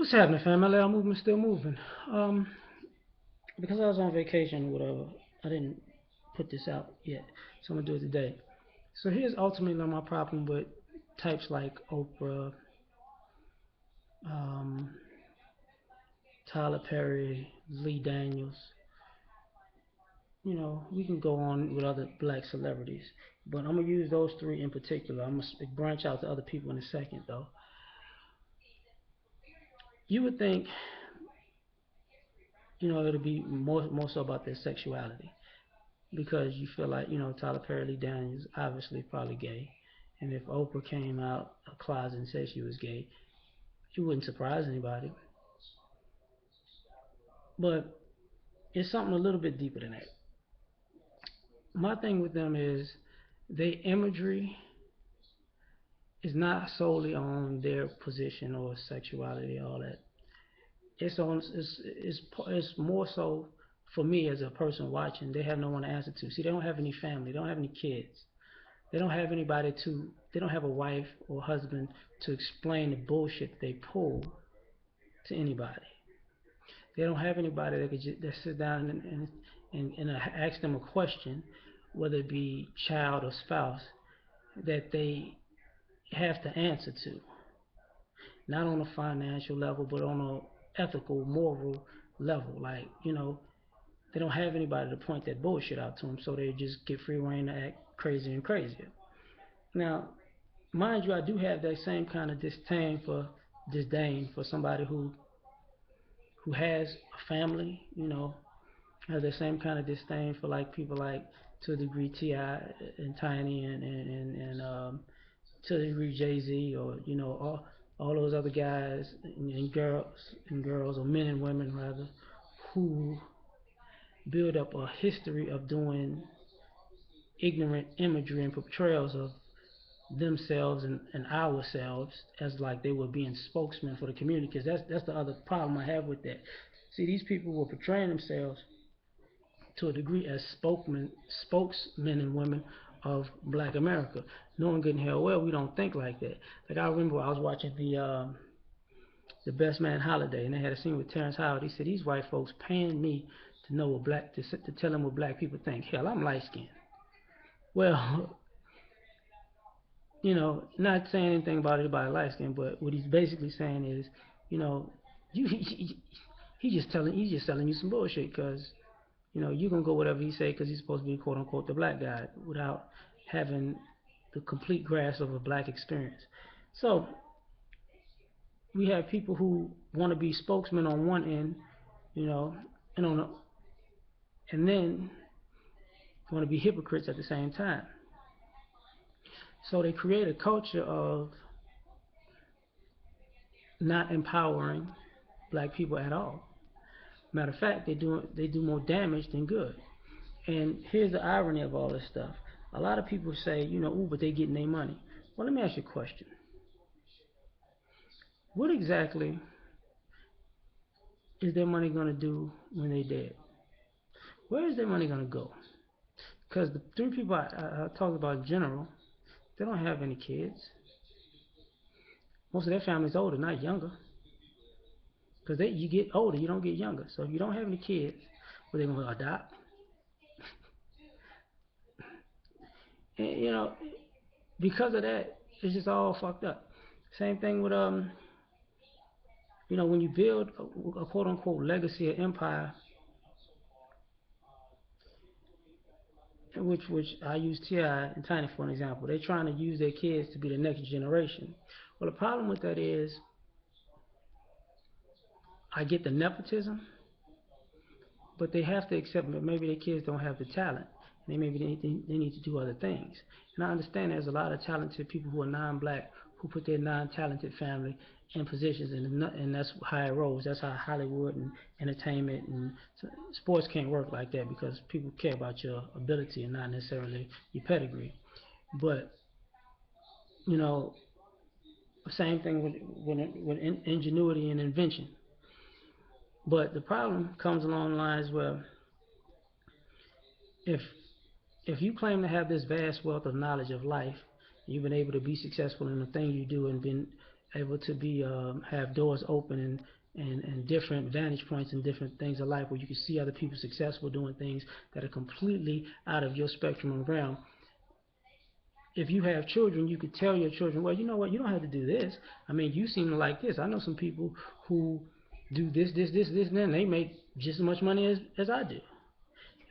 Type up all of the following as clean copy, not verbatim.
What's happening, fam? L.A.R movement still moving. Um, because I was on vacation or whatever, I didn't put this out yet, so I'm gonna do it today. So here's ultimately my problem with types like Oprah, um, Tyler Perry, Lee Daniels. We can go on with other black celebrities, but I'm gonna use those three in particular. I'm gonna branch out to other people in a second, though. You would think, it'll be more so about their sexuality, because you feel like Tyler Perry, Lee Daniels, obviously probably gay, and if Oprah came out of a closet and said she was gay, it wouldn't surprise anybody. But it's something a little bit deeper than that. My thing with them is their imagery is not solely on their position or sexuality, all that. It's more so for me as a person watching. They have no one to answer to. See, they don't have any family. They don't have any kids. They don't have anybody to. They don't have a wife or husband to explain the bullshit that they pull to anybody. They don't have anybody that sit down and ask them a question, whether it be child or spouse, that they have to answer to. Not on a financial level, but on a ethical, moral level. Like, they don't have anybody to point that bullshit out to them, so they just get free reign to act crazier and crazier. Now, mind you, I do have that same kind of disdain for somebody who has a family. Have the same kind of disdain for like people like, to a degree, Ti and Tiny and to a degree Jay Z, or all those other guys and girls, or men and women rather, who build up a history of doing ignorant imagery and portrayals of themselves and ourselves as like they were being spokesmen for the community. Because that's the other problem I have with that. See, these people were portraying themselves to a degree as spokesmen and women of Black America, knowing good and hell well we don't think like that. Like, I remember I was watching the Best Man Holiday, and they had a scene with Terrence Howard. He said, "These white folks paying me to know what to tell them what black people think. Hell, I'm light skinned." Well, not saying anything about anybody light skinned, but what he's basically saying is, you know, you he's just telling you some bullshit, because you're gonna go whatever he say because he's supposed to be quote unquote the black guy, without having the complete grasp of a black experience. So we have people who want to be spokesmen on one end, you know, and and then want to be hypocrites at the same time. So they create a culture of not empowering black people at all. Matter of fact, they do more damage than good. And here's the irony of all this stuff. A lot of people say, ooh, but they getting their money. Well, let me ask you a question. What exactly is their money going to do when they're dead? Where is their money going to go? Because the three people I talked about in general, they don't have any kids. Most of their family's older, not younger. Because you get older, you don't get younger. So if you don't have any kids, well, they're going to adopt. And, because of that, it's just all fucked up. Same thing with when you build a quote unquote legacy or empire, which I use Ti and Tiny for an example. They're trying to use their kids to be the next generation. Well, the problem with that is, I get the nepotism, but they have to accept that maybe their kids don't have the talent. And they need to do other things. And I understand there's a lot of talented people who are non-black who put their non-talented family in positions, and that's how it rolls. That's how Hollywood and entertainment and sports can't work like that, because people care about your ability and not necessarily your pedigree. But you know, same thing with ingenuity and invention. But the problem comes along the lines where, if if you claim to have this vast wealth of knowledge of life, you've been able to be successful in the thing you do, and been able to be have doors open and different vantage points and different things of life where you can see other people successful doing things that are completely out of your spectrum and realm. If you have children, you could tell your children, well, you know what, you don't have to do this. I mean, you seem to like this. I know some people who do this, and then they make just as much money as I do.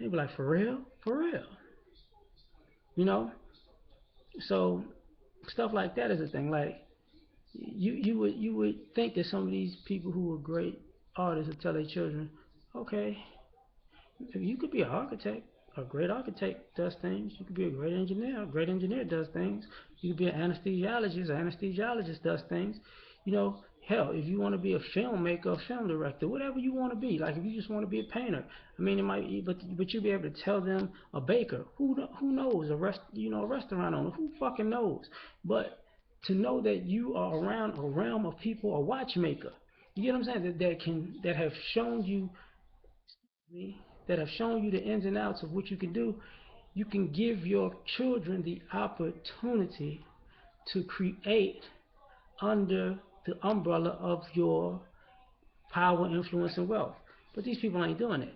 They be like, for real? For real. You know? So stuff like that is a thing. Like you would think that some of these people who are great artists would tell their children, okay, you could be an architect. A great architect does things. You could be a great engineer. A great engineer does things. You could be an anesthesiologist. An anesthesiologist does things. You know, hell, if you want to be a filmmaker, a film director, whatever you want to be. Like if you just want to be a painter, I mean, it might, but you'll be able to tell them a baker. Who knows? A restaurant owner. Who fucking knows? But to know that you are around a realm of people, a watchmaker. You get what I'm saying? That have shown you that have shown you the ins and outs of what you can do, you can give your children the opportunity to create under the umbrella of your power, influence, and wealth. But these people ain't doing it,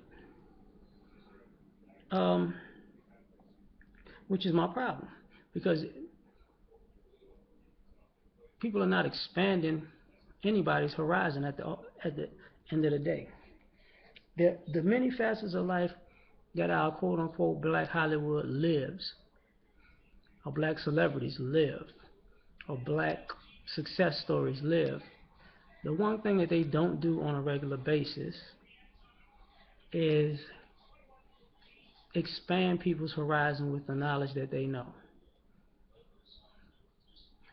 um, which is my problem because people are not expanding anybody's horizon at the end of the day. The many facets of life that our quote unquote black Hollywood lives, or black celebrities live, or black success stories live, the one thing that they don't do on a regular basis is expand people's horizon with the knowledge that they know.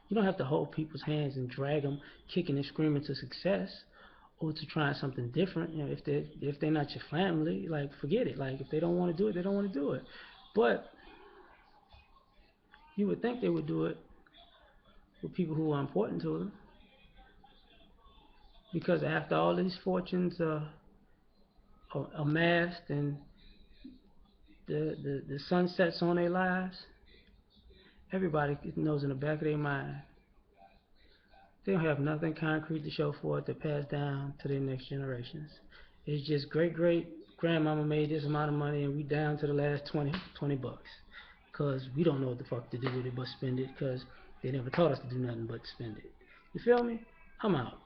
You don't have to hold people's hands and drag them kicking and screaming to success or to trying something different. You know, if they're not your family, like forget it. Like if they don't want to do it, they don't want to do it. But you would think they would do it with people who are important to them, because after all these fortunes are amassed and the sun sets on their lives, everybody knows in the back of their mind they don't have nothing concrete to show for it to pass down to their next generations. It's just great grandmama made this amount of money and we down to the last 20 bucks. Because we don't know what the fuck to do with it but spend it, because they never taught us to do nothing but spend it. You feel me? I'm out.